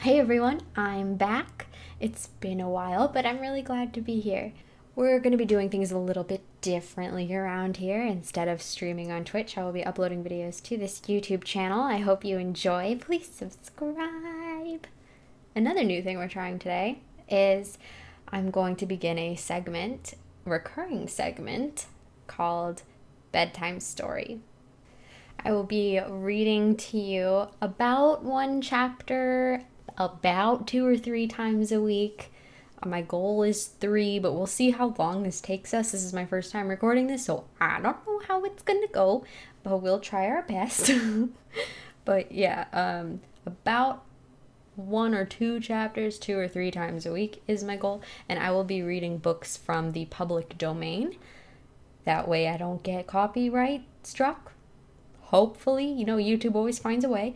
Hey everyone, I'm back. It's been a while, but I'm really glad to be here. We're going to be doing things a little bit differently around here. Instead of streaming on Twitch, I will be uploading videos to this YouTube channel. I hope you enjoy. Please subscribe. Another new thing we're trying today is I'm going to begin a recurring segment called Bedtime Story. I will be reading to you about one chapter about 2 or 3 times a week. My goal is 3, but we'll see how long this takes us. This is my first time recording this, so I don't know how it's gonna go, but we'll try our best. But yeah, about 1 or 2 chapters 2 or 3 times a week is my goal, and I will be reading books from the public domain. That way I don't get copyright struck. Hopefully, YouTube always finds a way.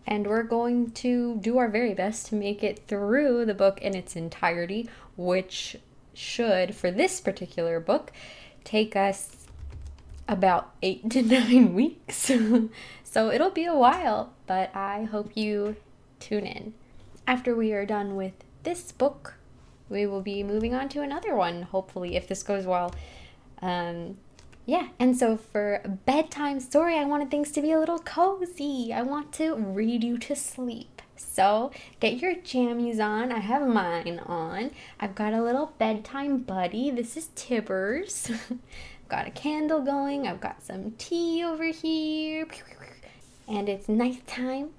And we're going to do our very best to make it through the book in its entirety, which should, for this particular book, take us about 8 to 9 weeks. So it'll be a while, but I hope you tune in. After we are done with this book, we will be moving on to another one, hopefully, if this goes well. And so for bedtime story, I wanted things to be a little cozy. I want to read you to sleep. So get your jammies on. I have mine on. I've got a little bedtime buddy. This is Tibbers. Got a candle going. I've got some tea over here. And it's nighttime.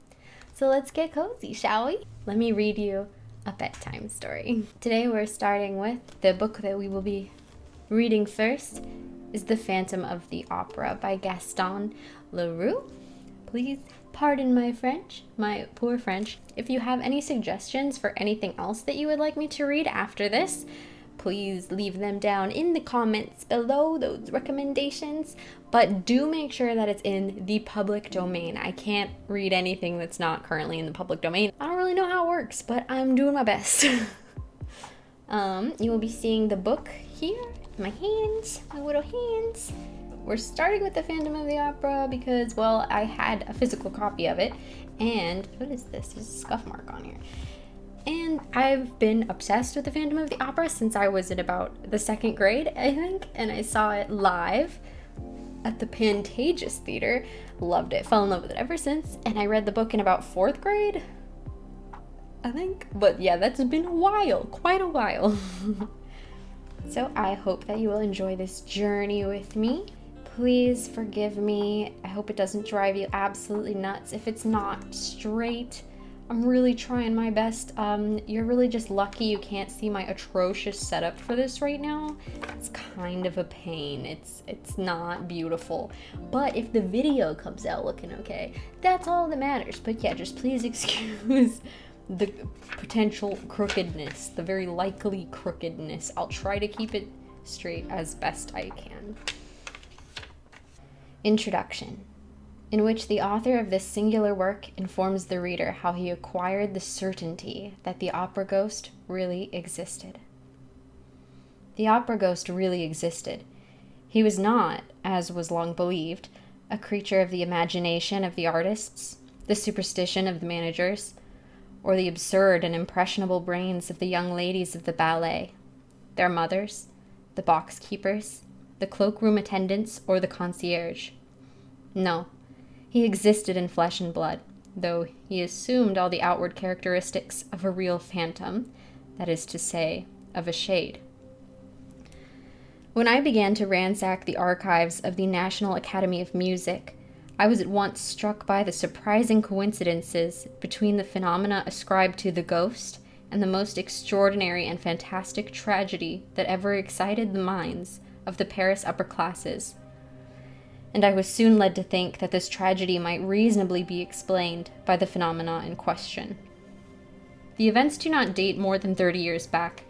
So let's get cozy, shall we? Let me read you a bedtime story. Today we're starting with the book that we will be reading first is The Phantom of the Opera by Gaston Leroux. Please pardon my French, my poor French. If you have any suggestions for anything else that you would like me to read after this, please leave them down in the comments below, those recommendations. But do make sure that it's in the public domain. I can't read anything that's not currently in the public domain. I don't really know how it works, but I'm doing my best. You will be seeing the book here. My hands, my little hands. We're starting with The Phantom of the Opera because, well, I had a physical copy of it, and what is this? There's a scuff mark on here. And I've been obsessed with The Phantom of the Opera since I was in about the 2nd grade, I think, and I saw it live at the Pantages Theater. Loved it, fell in love with it ever since, and I read the book in about 4th grade, I think. But yeah, that's been a while, quite a while. So I hope that you will enjoy this journey with me. Please forgive me. I hope it doesn't drive you absolutely nuts. If it's not straight, I'm really trying my best. You're really just lucky you can't see my atrocious setup for this right now. It's kind of a pain. It's not beautiful. But if the video comes out looking okay, that's all that matters. But yeah, just please excuse the potential crookedness, the very likely crookedness. I'll try to keep it straight as best I can. Introduction, in which the author of this singular work informs the reader how he acquired the certainty that the opera ghost really existed. The opera ghost really existed. He was not, as was long believed, a creature of the imagination of the artists, the superstition of the managers, or the absurd and impressionable brains of the young ladies of the ballet, their mothers, the box keepers, the cloakroom attendants, or the concierge. No, he existed in flesh and blood, though he assumed all the outward characteristics of a real phantom, that is to say, of a shade. When I began to ransack the archives of the National Academy of Music, I was at once struck by the surprising coincidences between the phenomena ascribed to the ghost and the most extraordinary and fantastic tragedy that ever excited the minds of the Paris upper classes. And I was soon led to think that this tragedy might reasonably be explained by the phenomena in question. The events do not date more than 30 years back,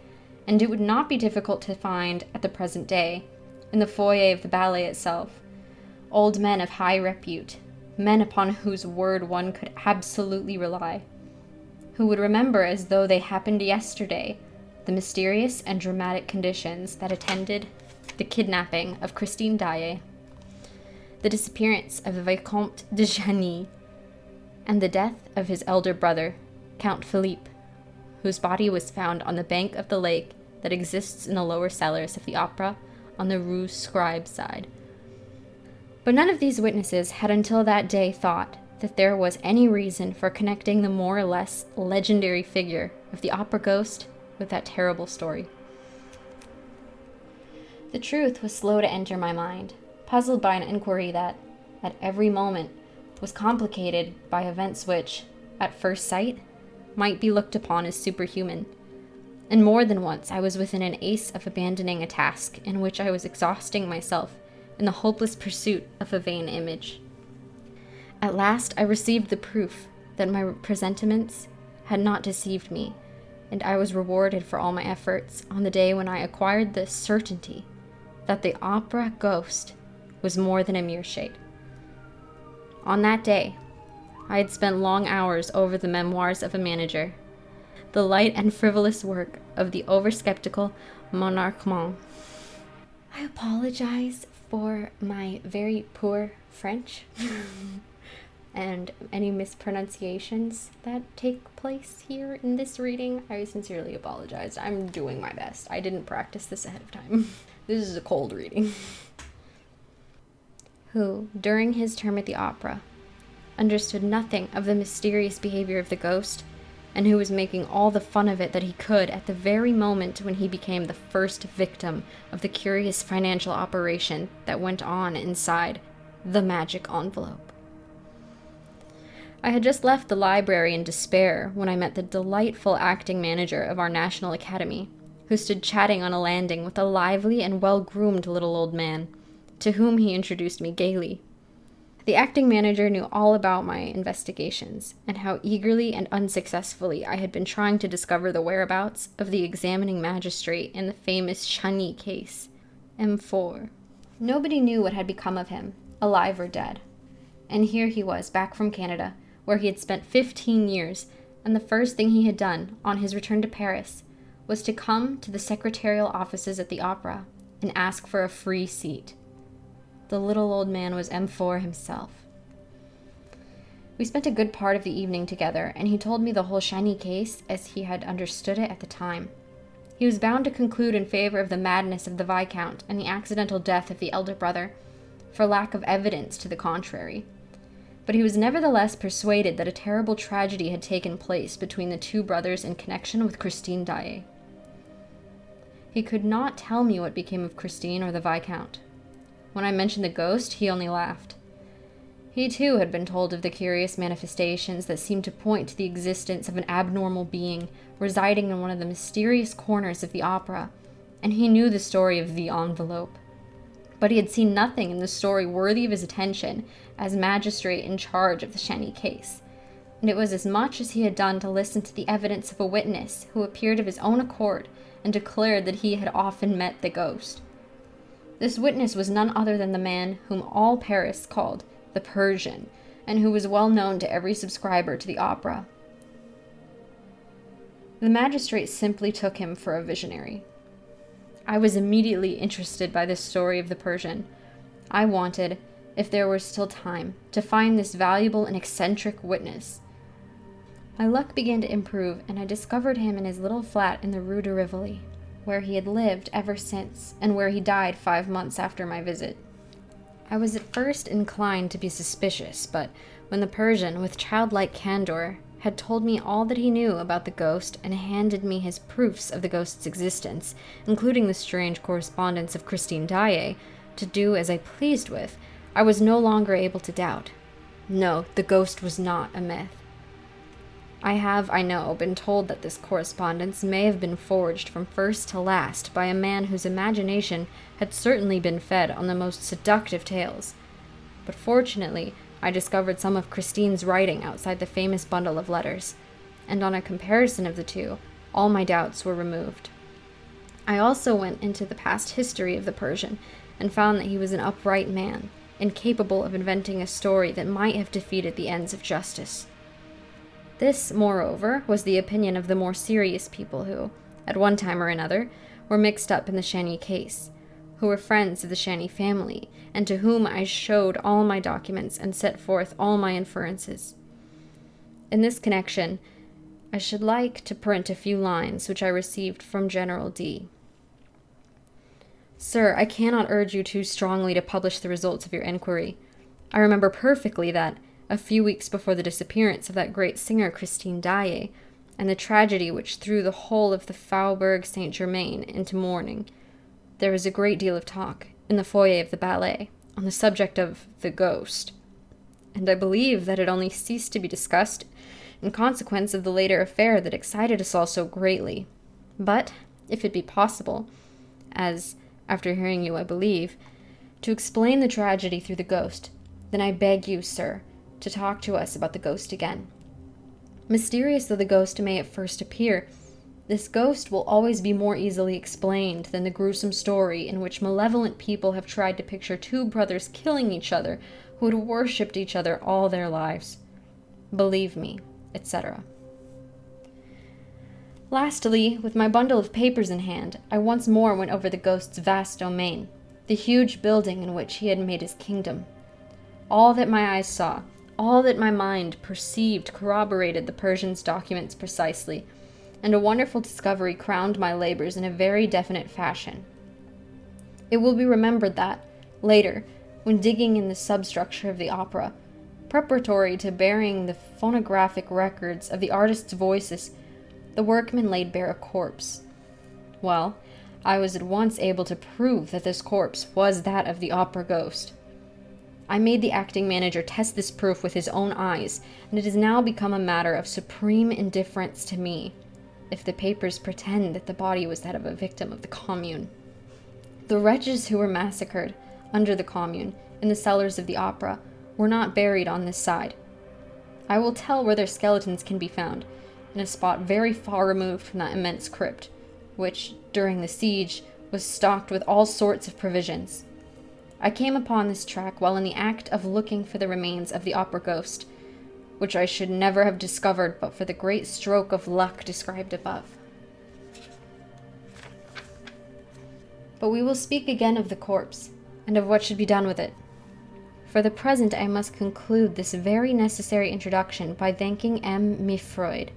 and it would not be difficult to find at the present day, in the foyer of the ballet itself, old men of high repute, men upon whose word one could absolutely rely, who would remember as though they happened yesterday the mysterious and dramatic conditions that attended the kidnapping of Christine Daae, the disappearance of the Vicomte de Gagny, and the death of his elder brother, Count Philippe, whose body was found on the bank of the lake that exists in the lower cellars of the opera on the Rue Scribe side. But none of these witnesses had until that day thought that there was any reason for connecting the more or less legendary figure of the opera ghost with that terrible story. The truth was slow to enter my mind, puzzled by an inquiry that, at every moment, was complicated by events which, at first sight, might be looked upon as superhuman. And more than once I was within an ace of abandoning a task in which I was exhausting myself in the hopeless pursuit of a vain image. At last I received the proof that my presentiments had not deceived me, and I was rewarded for all my efforts on the day when I acquired the certainty that the opera ghost was more than a mere shade. On that day, I had spent long hours over the memoirs of a manager, the light and frivolous work of the over-skeptical Monarchman. I apologize for my very poor French and any mispronunciations that take place here in this reading. I sincerely apologize. I'm doing my best. I didn't practice this ahead of time. This is a cold reading. Who, during his term at the opera, understood nothing of the mysterious behavior of the ghost, and who was making all the fun of it that he could at the very moment when he became the first victim of the curious financial operation that went on inside the magic envelope. I had just left the library in despair when I met the delightful acting manager of our National Academy, who stood chatting on a landing with a lively and well-groomed little old man, to whom he introduced me gaily. The acting manager knew all about my investigations, and how eagerly and unsuccessfully I had been trying to discover the whereabouts of the examining magistrate in the famous Chani case, M4. Nobody knew what had become of him, alive or dead. And here he was, back from Canada, where he had spent 15 years, and the first thing he had done, on his return to Paris, was to come to the secretarial offices at the opera and ask for a free seat. The little old man was M4 himself. We spent a good part of the evening together, and he told me the whole Chani case as he had understood it at the time. He was bound to conclude in favor of the madness of the Viscount and the accidental death of the elder brother, for lack of evidence to the contrary. But he was nevertheless persuaded that a terrible tragedy had taken place between the two brothers in connection with Christine Daae. He could not tell me what became of Christine or the Viscount. When I mentioned the ghost, he only laughed. He too had been told of the curious manifestations that seemed to point to the existence of an abnormal being residing in one of the mysterious corners of the opera, and he knew the story of the envelope. But he had seen nothing in the story worthy of his attention as magistrate in charge of the Chani case, and it was as much as he had done to listen to the evidence of a witness who appeared of his own accord and declared that he had often met the ghost. This witness was none other than the man whom all Paris called the Persian, and who was well known to every subscriber to the opera. The magistrate simply took him for a visionary. I was immediately interested by this story of the Persian. I wanted, if there were still time, to find this valuable and eccentric witness. My luck began to improve, and I discovered him in his little flat in the Rue de Rivoli, where he had lived ever since, and where he died 5 months after my visit. I was at first inclined to be suspicious, but when the Persian, with childlike candor, had told me all that he knew about the ghost and handed me his proofs of the ghost's existence, including the strange correspondence of Christine Daae, to do as I pleased with, I was no longer able to doubt. No, the ghost was not a myth. I have, I know, been told that this correspondence may have been forged from first to last by a man whose imagination had certainly been fed on the most seductive tales. But fortunately, I discovered some of Christine's writing outside the famous bundle of letters, and on a comparison of the two, all my doubts were removed. I also went into the past history of the Persian, and found that he was an upright man, incapable of inventing a story that might have defeated the ends of justice. This, moreover, was the opinion of the more serious people who, at one time or another, were mixed up in the Chani case, who were friends of the Chani family, and to whom I showed all my documents and set forth all my inferences. In this connection, I should like to print a few lines which I received from General D. Sir, I cannot urge you too strongly to publish the results of your inquiry. I remember perfectly that, a few weeks before the disappearance of that great singer Christine Daae, and the tragedy which threw the whole of the Faubourg Saint-Germain into mourning, there was a great deal of talk, in the foyer of the ballet, on the subject of the ghost. And I believe that it only ceased to be discussed in consequence of the later affair that excited us all so greatly. But, if it be possible, as, after hearing you, I believe, to explain the tragedy through the ghost, then I beg you, sir, to talk to us about the ghost again. Mysterious though the ghost may at first appear, this ghost will always be more easily explained than the gruesome story in which malevolent people have tried to picture two brothers killing each other who had worshipped each other all their lives. Believe me, etc. Lastly, with my bundle of papers in hand, I once more went over the ghost's vast domain, the huge building in which he had made his kingdom. All that my eyes saw, all that my mind perceived corroborated the Persian's documents precisely, and a wonderful discovery crowned my labors in a very definite fashion. It will be remembered that, later, when digging in the substructure of the opera, preparatory to burying the phonographic records of the artists' voices, the workmen laid bare a corpse. Well, I was at once able to prove that this corpse was that of the opera ghost. I made the acting manager test this proof with his own eyes, and it has now become a matter of supreme indifference to me if the papers pretend that the body was that of a victim of the Commune. The wretches who were massacred under the Commune in the cellars of the opera were not buried on this side. I will tell where their skeletons can be found, in a spot very far removed from that immense crypt, which, during the siege, was stocked with all sorts of provisions. I came upon this track while in the act of looking for the remains of the opera ghost, which I should never have discovered but for the great stroke of luck described above. But we will speak again of the corpse, and of what should be done with it. For the present I must conclude this very necessary introduction by thanking M. Mifroid,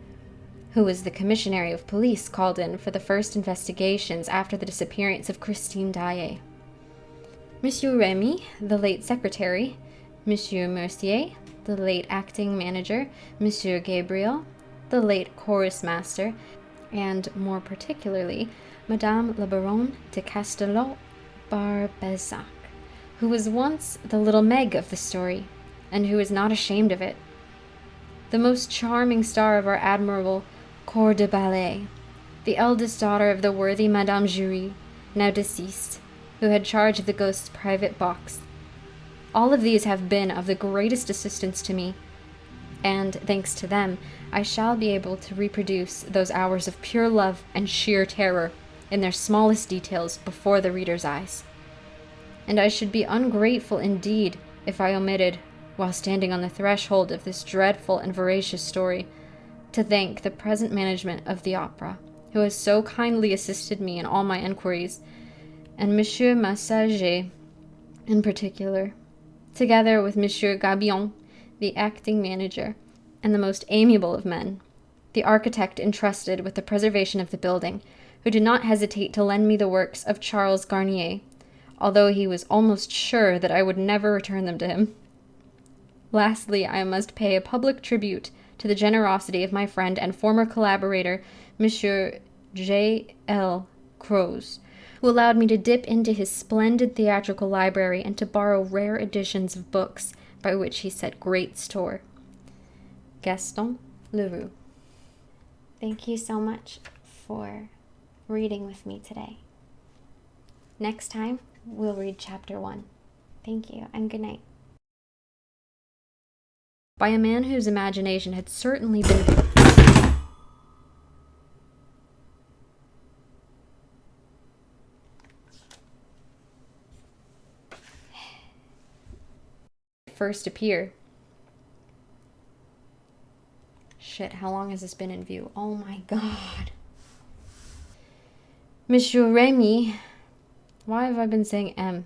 who was the commissary of police called in for the first investigations after the disappearance of Christine Daae. Monsieur Remy, the late secretary, Monsieur Mercier, the late acting manager, Monsieur Gabriel, the late chorus master, and, more particularly, Madame la Baronne de Castelnau-Barbezac, who was once the little Meg of the story, and who is not ashamed of it. The most charming star of our admirable corps de ballet, the eldest daughter of the worthy Madame Jury, now deceased, who had charge of the ghost's private box. All of these have been of the greatest assistance to me, and, thanks to them, I shall be able to reproduce those hours of pure love and sheer terror in their smallest details before the reader's eyes. And I should be ungrateful indeed if I omitted, while standing on the threshold of this dreadful and veracious story, to thank the present management of the opera, who has so kindly assisted me in all my enquiries, and Monsieur Massager in particular, together with Monsieur Gabion, the acting manager, and the most amiable of men, the architect entrusted with the preservation of the building, who did not hesitate to lend me the works of Charles Garnier, although he was almost sure that I would never return them to him. Lastly, I must pay a public tribute to the generosity of my friend and former collaborator, Monsieur J. L. Croze, who allowed me to dip into his splendid theatrical library and to borrow rare editions of books by which he set great store. Gaston, Leroux. Thank you so much for reading with me today. Next time, we'll read Chapter 1. Thank you, and good night. By a man whose imagination had certainly been first appear. Shit, how long has this been in view? Oh my god. Monsieur Remy. Why have I been saying M?